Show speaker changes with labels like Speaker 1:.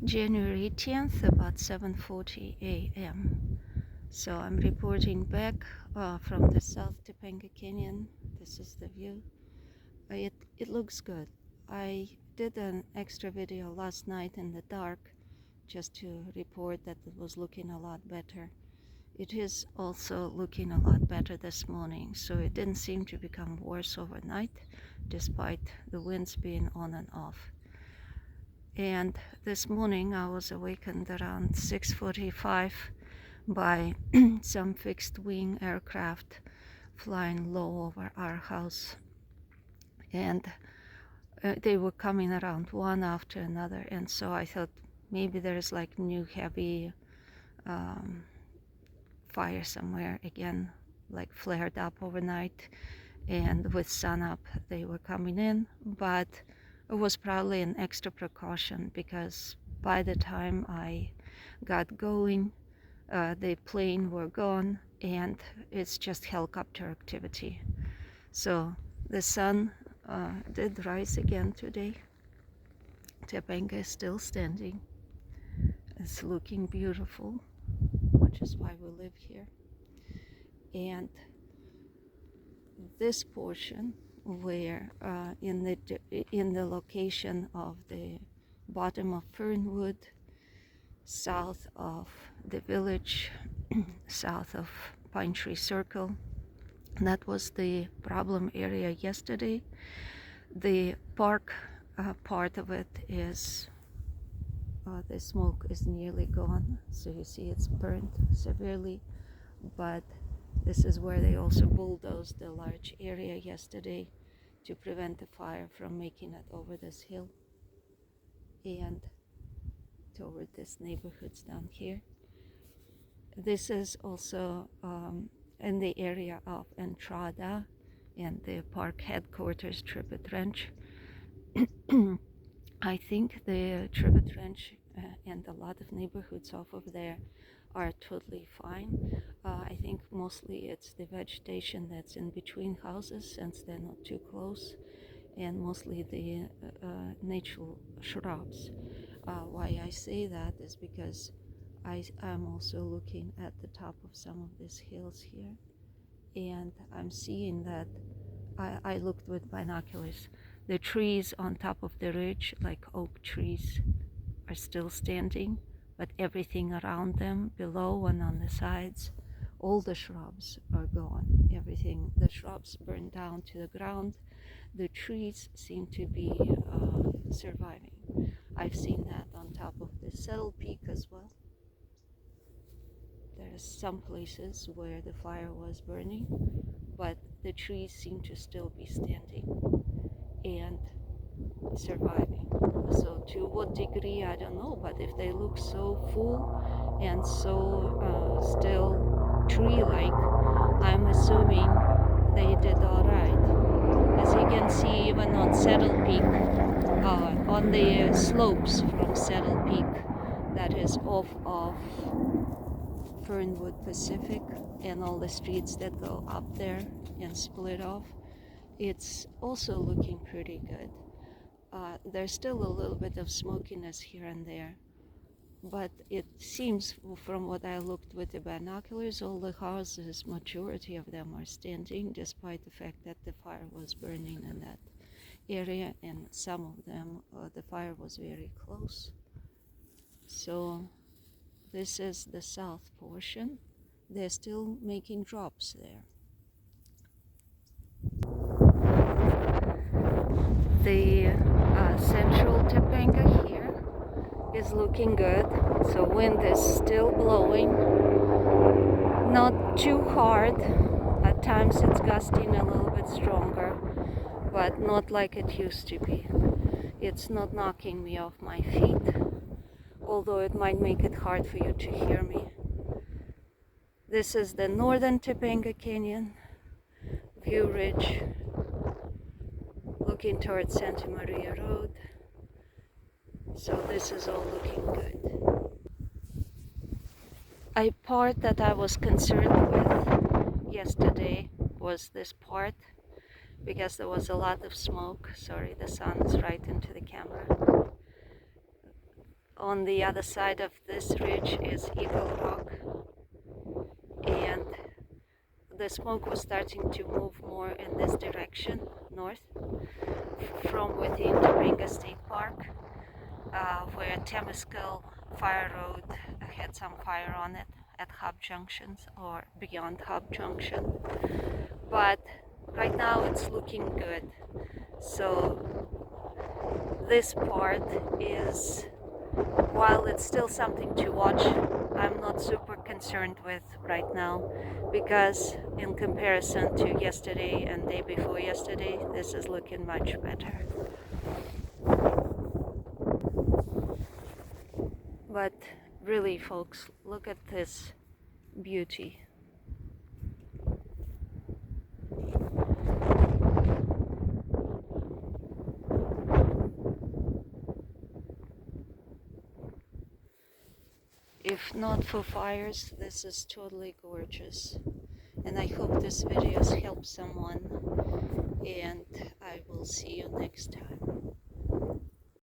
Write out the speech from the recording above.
Speaker 1: January 10th, about 7:40 a.m. So I'm reporting back from the South Topanga Canyon. This is the view. It looks good. I did an extra video last night in the dark just to report that it was looking a lot better. It is also looking a lot better this morning, so it didn't seem to become worse overnight despite the winds being on and off. And this morning I was awakened around 6:45 by some fixed wing aircraft flying low over our house, and they were coming around one after another, and so I thought maybe there's like new heavy fire somewhere again, like flared up overnight, and with sun up they were coming in. But it was probably an extra precaution because by the time I got going, the plane were gone and it's just helicopter activity. So the sun did rise again today. Topanga is still standing. It's looking beautiful, which is why we live here. And this portion where in the location of the bottom of Fernwood, south of the village, south of Pine Tree Circle, that was the problem area yesterday. The park part of it is the smoke is nearly gone, so you see it's burnt severely, but this is where they also bulldozed the large area yesterday to prevent the fire from making it over this hill and toward these neighborhoods down here. This is also in the area of Entrada and the park headquarters, Trippet Ranch. I think the Trippet Ranch and a lot of neighborhoods off of there are totally fine. I think mostly it's the vegetation that's in between houses, since they're not too close, and mostly the natural shrubs. Why I say that is because I'm also looking at the top of some of these hills here, and I'm seeing that I looked with binoculars. The trees on top of the ridge, like oak trees, are still standing, but everything around them, below and on the sides, all the shrubs are gone. Everything, the shrubs burned down to the ground. The trees seem to be surviving. I've seen that on top of the Saddle Peak as well. There's some places where the fire was burning, but the trees seem to still be standing and surviving. So to what degree, I don't know, but if they look so full and so still tree-like, I'm assuming they did all right. As you can see, even on Saddle Peak, on the slopes from Saddle Peak, that is off of Fernwood Pacific and all the streets that go up there and split off, it's also looking pretty good. There's still a little bit of smokiness here and there, but it seems, from what I looked with the binoculars, all the houses, majority of them are standing, despite the fact that the fire was burning in that area, and some of them, the fire was very close. So this is the south portion. They're still making drops there. The central Topanga here is looking good. So wind is still blowing, not too hard. At times it's gusting a little bit stronger, but not like it used to be. It's not knocking me off my feet, although it might make it hard for you to hear me. This is the northern Topanga Canyon, View Ridge, looking towards Santa Maria Road. So this is all looking good. A part that I was concerned with yesterday was this part, because there was a lot of smoke. Sorry, the sun is right into the camera. On the other side of this ridge is Eagle Rock, and the smoke was starting to move more in this direction, north, from within Topanga State Park, where Temescal Fire Road had some fire on it at hub junctions or beyond hub junction. But right now it's looking good. So this part is, while it's still something to watch, I'm not super concerned with right now, because in comparison to yesterday and day before yesterday, this is looking much better. But really, folks, look at this beauty. If not for fires, this is totally gorgeous. And I hope this video helps someone, and I will see you next time.